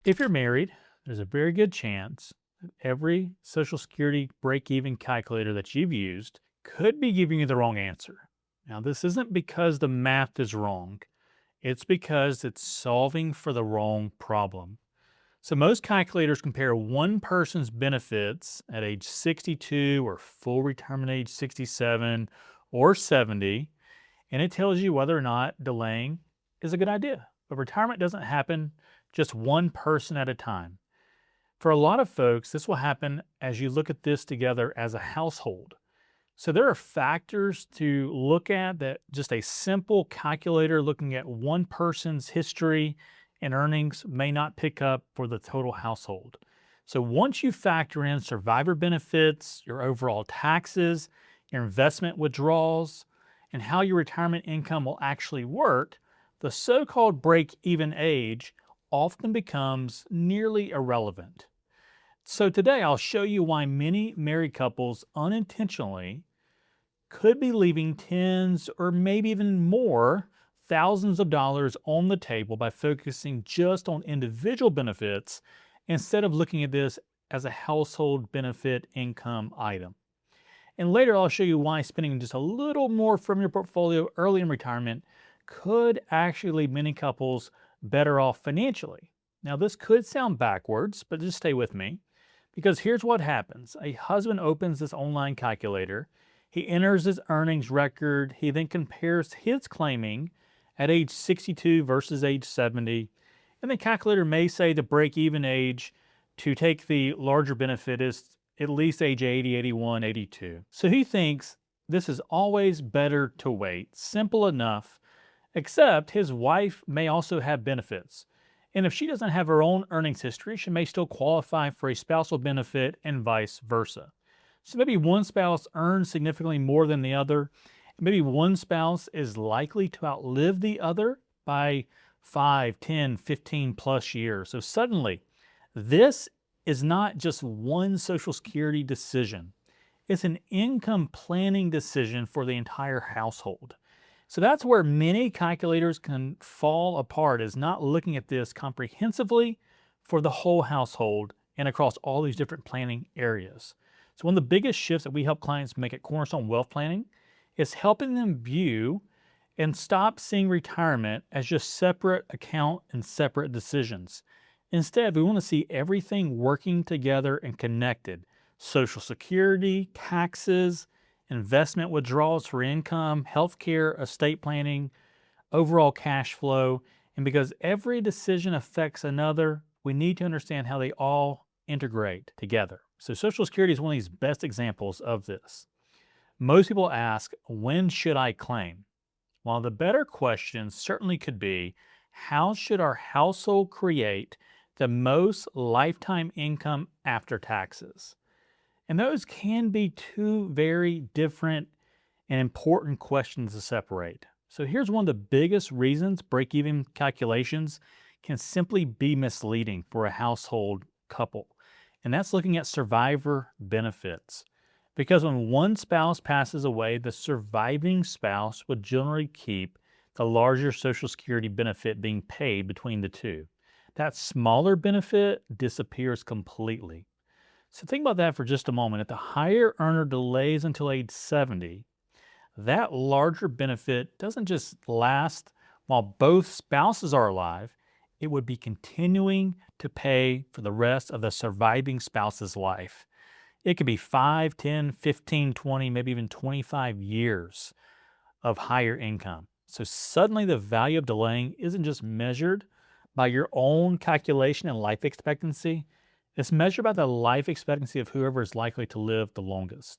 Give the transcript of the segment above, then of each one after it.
If you're married, there's a very good chance that every Social Security break even calculator that you've used could be giving you the wrong answer. Now, this isn't because the math is wrong, it's because it's solving for the wrong problem. So, most calculators compare one person's benefits at age 62 or full retirement age 67 or 70, and it tells you whether or not delaying is a good idea. But retirement doesn't happen just one person at a time. For a lot of folks, this will happen as you look at this together as a household. So there are factors to look at that just a simple calculator looking at one person's history and earnings may not pick up for the total household. So once you factor in survivor benefits, your overall taxes, your investment withdrawals, and how your retirement income will actually work, the so called break even age often becomes nearly irrelevant. So, today I'll show you why many married couples unintentionally could be leaving tens or maybe even more thousands of dollars on the table by focusing just on individual benefits instead of looking at this as a household benefit income item. And later, I'll show you why spending just a little more from your portfolio early in retirement could actually leave many couples better off financially. Now, this could sound backwards, but just stay with me because here's what happens. A husband opens this online calculator, he enters his earnings record, he then compares his claiming at age 62 versus age 70, and the calculator may say the break even age to take the larger benefit is at least age 80, 81, 82. So he thinks this is always better to wait. Simple enough, except his wife may also have benefits. And if she doesn't have her own earnings history, she may still qualify for a spousal benefit and vice versa. So maybe one spouse earns significantly more than the other. Maybe one spouse is likely to outlive the other by 5, 10, 15 plus years. So suddenly, this is not just one Social Security decision, it's an income planning decision for the entire household. So that's where many calculators can fall apart, is not looking at this comprehensively for the whole household and across all these different planning areas. So one of the biggest shifts that we help clients make at Cornerstone Wealth Planning is helping them view and stop seeing retirement as just separate account and separate decisions. Instead, we want to see everything working together and connected. Social Security, taxes, investment withdrawals for income, healthcare, estate planning, overall cash flow. And because every decision affects another, we need to understand how they all integrate together. So, Social Security is one of these best examples of this. Most people ask, when should I claim? While the better question certainly could be, how should our household create the most lifetime income after taxes? And those can be two very different and important questions to separate. So here's one of the biggest reasons break even calculations can simply be misleading for a household couple, and that's looking at survivor benefits. Because when one spouse passes away, the surviving spouse would generally keep the larger Social Security benefit being paid between the two. That smaller benefit disappears completely. So think about that for just a moment. If the higher earner delays until age 70, that larger benefit doesn't just last while both spouses are alive, it would be continuing to pay for the rest of the surviving spouse's life. It could be 5, 10, 15, 20, maybe even 25 years of higher income. So suddenly the value of delaying isn't just measured by your own calculation and life expectancy, it's measured by the life expectancy of whoever is likely to live the longest.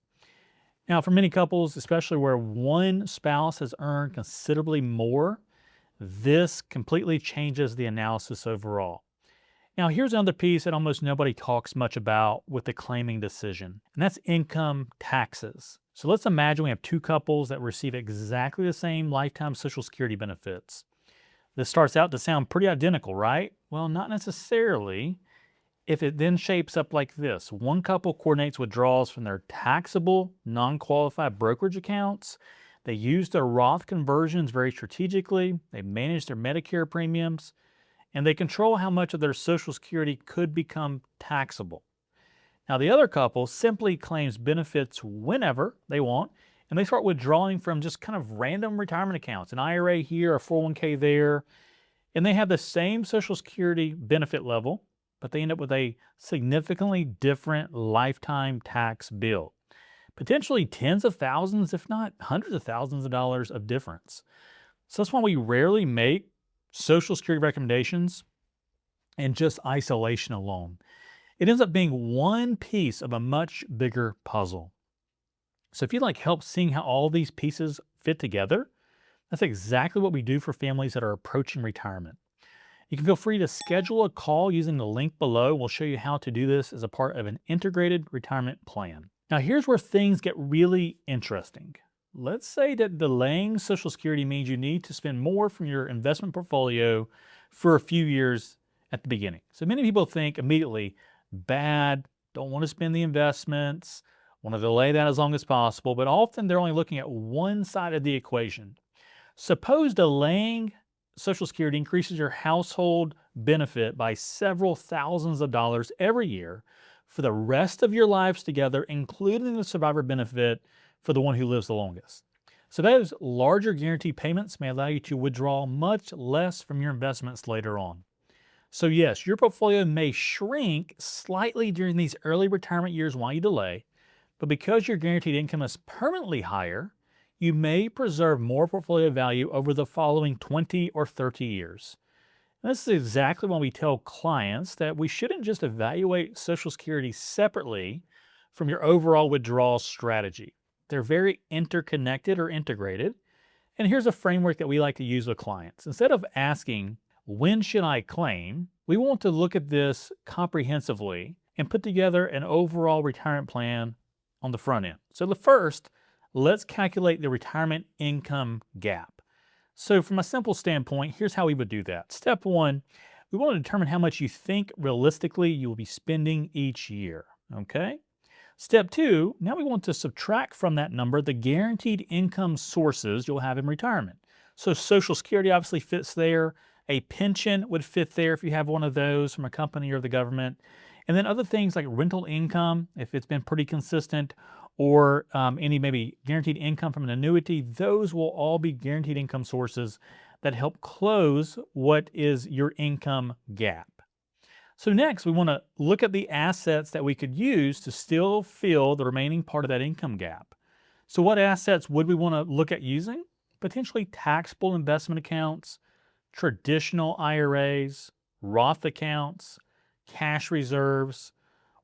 Now, for many couples, especially where one spouse has earned considerably more, this completely changes the analysis overall. Now, here's another piece that almost nobody talks much about with the claiming decision, and that's income taxes. So let's imagine we have two couples that receive exactly the same lifetime Social Security benefits. This starts out to sound pretty identical, right? Well, not necessarily. If it then shapes up like this, one couple coordinates withdrawals from their taxable, non qualified brokerage accounts. They use their Roth conversions very strategically. They manage their Medicare premiums. and they control how much of their Social Security could become taxable. Now, the other couple simply claims benefits whenever they want, and they start withdrawing from just kind of random retirement accounts, an IRA here, a 401k there, and they have the same Social Security benefit level, but they end up with a significantly different lifetime tax bill. Potentially tens of thousands, if not hundreds of thousands of dollars of difference. So that's why we rarely make Social Security recommendations in just isolation alone. It ends up being one piece of a much bigger puzzle. So if you'd like help seeing how all these pieces fit together, that's exactly what we do for families that are approaching retirement. You can feel free to schedule a call using the link below. We'll show you how to do this as a part of an integrated retirement plan. Now, here's where things get really interesting. Let's say that delaying Social Security means you need to spend more from your investment portfolio for a few years at the beginning. So many people think immediately, bad, don't want to spend the investments, want to delay that as long as possible, but often they're only looking at one side of the equation. Suppose delaying Social Security increases your household benefit by several thousands of dollars every year for the rest of your lives together, including the survivor benefit for the one who lives the longest. So those larger guaranteed payments may allow you to withdraw much less from your investments later on. So yes, your portfolio may shrink slightly during these early retirement years while you delay, but because your guaranteed income is permanently higher, you may preserve more portfolio value over the following 20 or 30 years. And this is exactly why we tell clients that we shouldn't just evaluate Social Security separately from your overall withdrawal strategy. They're very interconnected or integrated. And here's a framework that we like to use with clients. Instead of asking, when should I claim? We want to look at this comprehensively and put together an overall retirement plan on the front end. So the first, let's calculate the retirement income gap. So from a simple standpoint, here's how we would do that. Step one, we want to determine how much you think realistically you will be spending each year, okay? Step two, now we want to subtract from that number the guaranteed income sources you'll have in retirement. So Social Security obviously fits there. A pension would fit there if you have one of those from a company or the government. And then other things like rental income, if it's been pretty consistent, or any maybe guaranteed income from an annuity, those will all be guaranteed income sources that help close what is your income gap. So next, we want to look at the assets that we could use to still fill the remaining part of that income gap. So what assets would we want to look at using? Potentially taxable investment accounts, traditional IRAs, Roth accounts, cash reserves,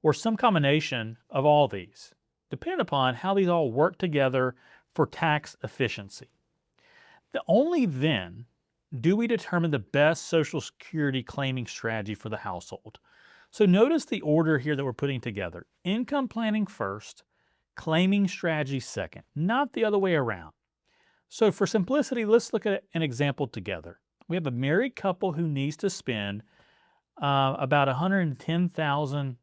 or some combination of all these, depending upon how these all work together for tax efficiency. Only then do we determine the best Social Security claiming strategy for the household. So notice the order here that we're putting together. Income planning first, claiming strategy second, not the other way around. So for simplicity, let's look at an example together. We have a married couple who needs to spend about $110,000.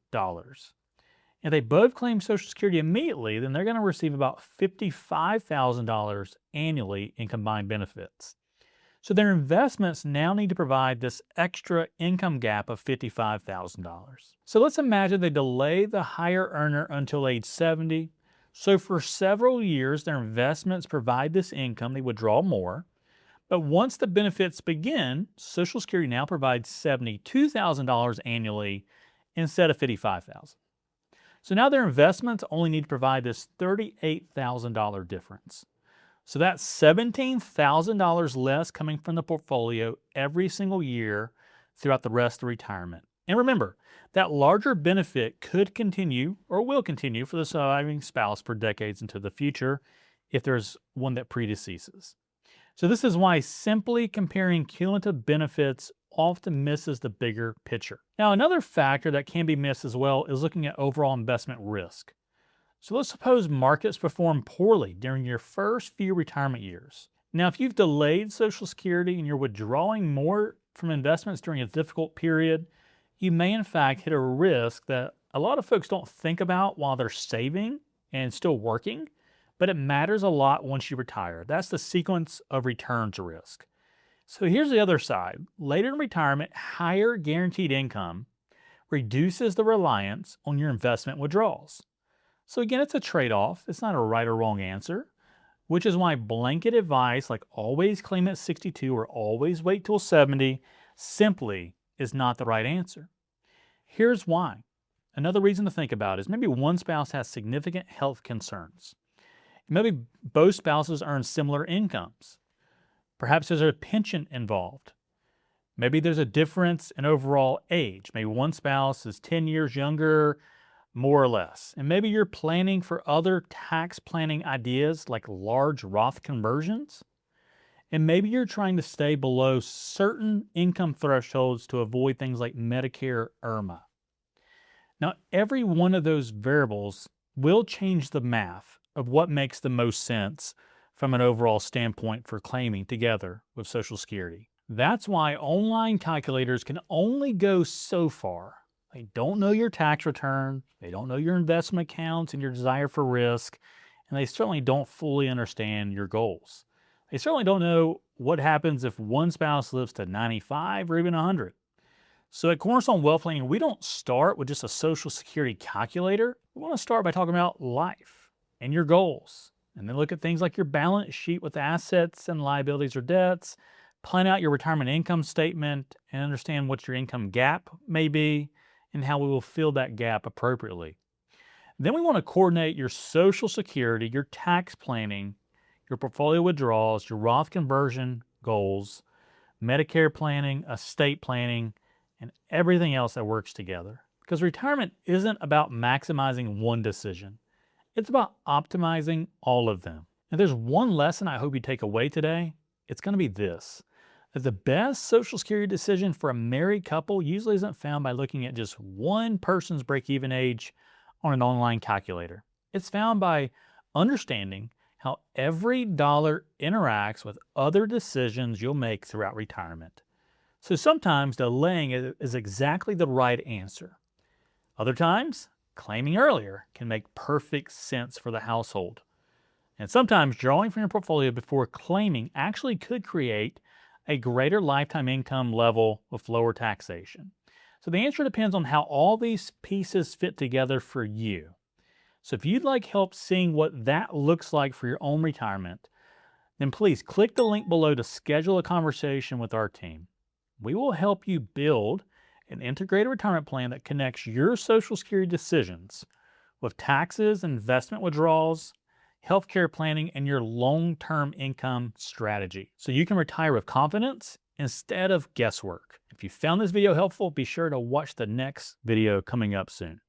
If they both claim Social Security immediately, then they're going to receive about $55,000 annually in combined benefits. So their investments now need to provide this extra income gap of $55,000. So let's imagine they delay the higher earner until age 70. So for several years, their investments provide this income, they withdraw more. But once the benefits begin, Social Security now provides $72,000 annually instead of $55,000. So now their investments only need to provide this $38,000 difference. So that's $17,000 less coming from the portfolio every single year throughout the rest of retirement. And remember, that larger benefit could continue or will continue for the surviving spouse for decades into the future if there's one that predeceases. So this is why simply comparing cumulative benefits often misses the bigger picture. Now, another factor that can be missed as well is looking at overall investment risk. So let's suppose markets perform poorly during your first few retirement years. Now, if you've delayed Social Security and you're withdrawing more from investments during a difficult period, you may in fact hit a risk that a lot of folks don't think about while they're saving and still working, but it matters a lot once you retire. That's the sequence of returns risk. So here's the other side. Later in retirement, higher guaranteed income reduces the reliance on your investment withdrawals. So again, it's a trade-off. It's not a right or wrong answer, which is why blanket advice like always claim at 62 or always wait till 70 simply is not the right answer. Here's why. Another reason to think about is maybe one spouse has significant health concerns. Maybe both spouses earn similar incomes. Perhaps there's a pension involved. Maybe there's a difference in overall age. Maybe one spouse is 10 years younger, more or less. And maybe you're planning for other tax planning ideas like large Roth conversions. And maybe you're trying to stay below certain income thresholds to avoid things like Medicare IRMA. Now, every one of those variables will change the math of what makes the most sense from an overall standpoint for claiming together with Social Security. That's why online calculators can only go so far. They don't know your tax return, they don't know your investment accounts and your desire for risk, and they certainly don't fully understand your goals. They certainly don't know what happens if one spouse lives to 95 or even 100. So at Cornerstone Wealth Planning, we don't start with just a Social Security calculator. We want to start by talking about life and your goals, and then look at things like your balance sheet with assets and liabilities or debts, plan out your retirement income statement, and understand what your income gap may be and how we will fill that gap appropriately. Then we want to coordinate your Social Security, your tax planning, your portfolio withdrawals, your Roth conversion goals, Medicare planning, estate planning, and everything else that works together. Because retirement isn't about maximizing one decision. It's about optimizing all of them. And there's one lesson I hope you take away today. It's going to be this: that the best Social Security decision for a married couple usually isn't found by looking at just one person's break-even age on an online calculator. It's found by understanding how every dollar interacts with other decisions you'll make throughout retirement. So sometimes delaying it is exactly the right answer. Other times, claiming earlier can make perfect sense for the household. And sometimes drawing from your portfolio before claiming actually could create a greater lifetime income level with lower taxation. So the answer depends on how all these pieces fit together for you. So if you'd like help seeing what that looks like for your own retirement, then please click the link below to schedule a conversation with our team. We will help you build an integrated retirement plan that connects your Social Security decisions with taxes, investment withdrawals, healthcare planning, and your long-term income strategy, so you can retire with confidence instead of guesswork. If you found this video helpful, be sure to watch the next video coming up soon.